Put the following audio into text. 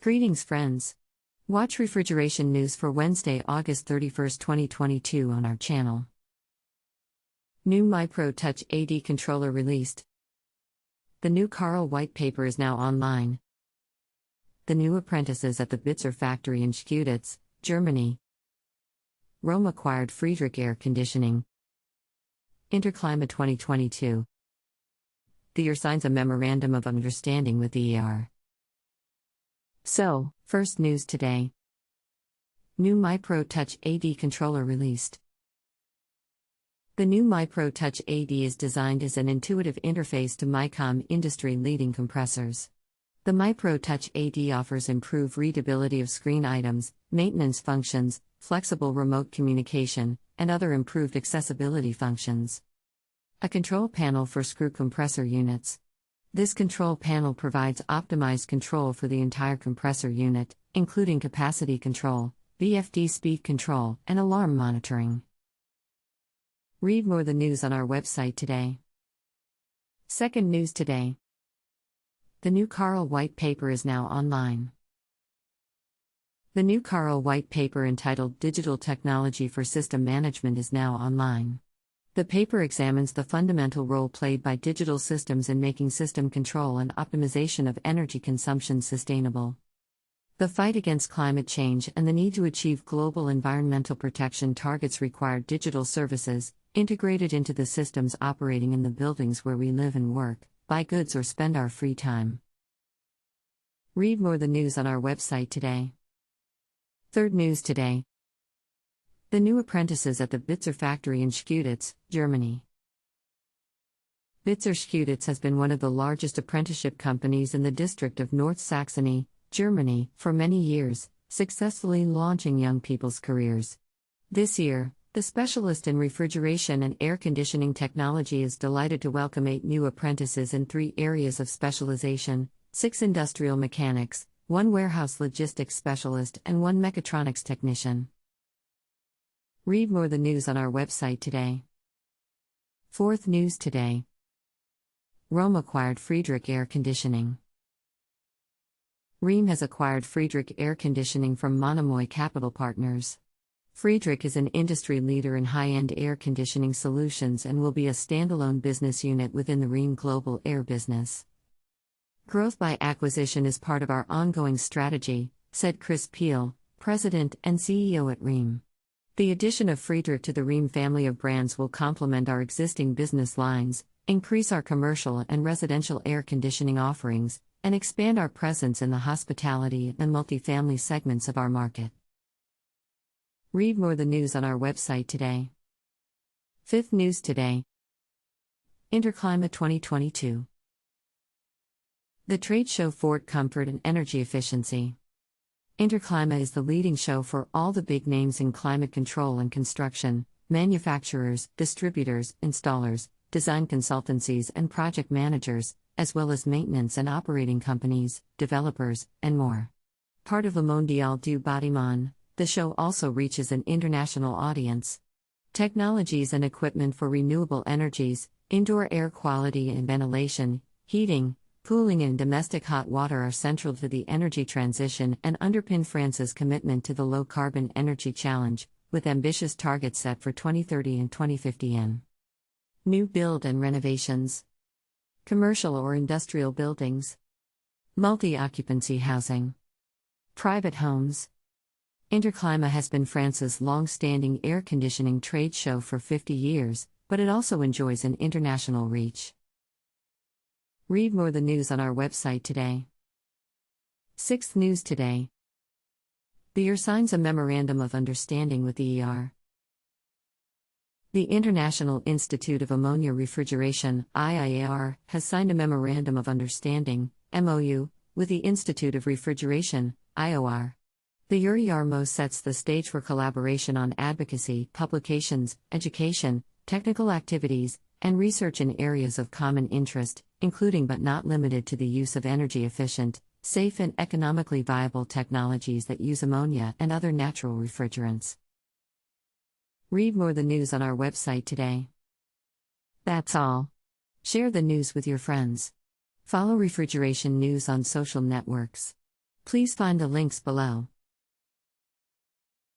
Greetings, friends. Watch refrigeration news for Wednesday, August 31, 2022 on our channel. New MYPRO TOUCH AD controller released. The new CAREL white paper is now online. The new apprentices at the BITZER factory in Schkeuditz, Germany. Rome acquired Friedrich Air Conditioning. Interclima 2022. The IIAR signs a Memorandum of Understanding with the IIAR. So, first news today. New MYPRO TOUCH AD controller released. The new MYPRO TOUCH AD is designed as an intuitive interface to MYCOM industry-leading compressors. The MYPRO TOUCH AD offers improved readability of screen items, maintenance functions, flexible remote communication, and other improved accessibility functions. A control panel for screw compressor units. This control panel provides optimized control for the entire compressor unit, including capacity control, VFD speed control, and alarm monitoring. Read more the news on our website today. Second news today. The new CAREL white paper is now online. The new CAREL white paper entitled Digital Technology for System Management is now online. The paper examines the fundamental role played by digital systems in making system control and optimization of energy consumption sustainable. The fight against climate change and the need to achieve global environmental protection targets require digital services, integrated into the systems operating in the buildings where we live and work, buy goods or spend our free time. Read more the news on our website today. Third news today. The new apprentices at the BITZER factory in Schkeuditz, Germany. BITZER Schkeuditz has been one of the largest apprenticeship companies in the district of North Saxony, Germany, for many years, successfully launching young people's careers. This year, the specialist in refrigeration and air conditioning technology is delighted to welcome 8 new apprentices in 3 areas of specialization: 6 industrial mechanics, 1 warehouse logistics specialist, and 1 mechatronics technician. Read more the news on our website today. Fourth news today. Rome acquired Friedrich Air Conditioning. Rome has acquired Friedrich Air Conditioning from Monomoy Capital Partners. Friedrich is an industry leader in high-end air conditioning solutions and will be a standalone business unit within the Rome Global Air business. Growth by acquisition is part of our ongoing strategy, said Chris Peel, President and CEO at Rome. The addition of Friedrich to the Rome family of brands will complement our existing business lines, increase our commercial and residential air conditioning offerings, and expand our presence in the hospitality and multifamily segments of our market. Read more the news on our website today. Fifth news today. Interclima 2022. The trade show for comfort and energy efficiency. Interclima is the leading show for all the big names in climate control and construction, manufacturers, distributors, installers, design consultancies and project managers, as well as maintenance and operating companies, developers, and more. Part of Le Mondial du Bâtiment, the show also reaches an international audience. Technologies and equipment for renewable energies, indoor air quality and ventilation, heating, cooling and domestic hot water are central to the energy transition and underpin France's commitment to the low-carbon energy challenge, with ambitious targets set for 2030 and 2050. New build and renovations. Commercial or industrial buildings. Multi-occupancy housing. Private homes. Interclima has been France's long-standing air conditioning trade show for 50 years, but it also enjoys an international reach. Read more the news on our website today. Sixth news today. The IIAR signs a Memorandum of Understanding with the IIAR. The International Institute of Ammonia Refrigeration, IIAR, has signed a Memorandum of Understanding, MOU, with the Institute of Refrigeration, IIAR. The IIAR sets the stage for collaboration on advocacy, publications, education, technical activities, and research in areas of common interest, including but not limited to the use of energy-efficient, safe and economically viable technologies that use ammonia and other natural refrigerants. Read more the news on our website today. That's all. Share the news with your friends. Follow refrigeration news on social networks. Please find the links below.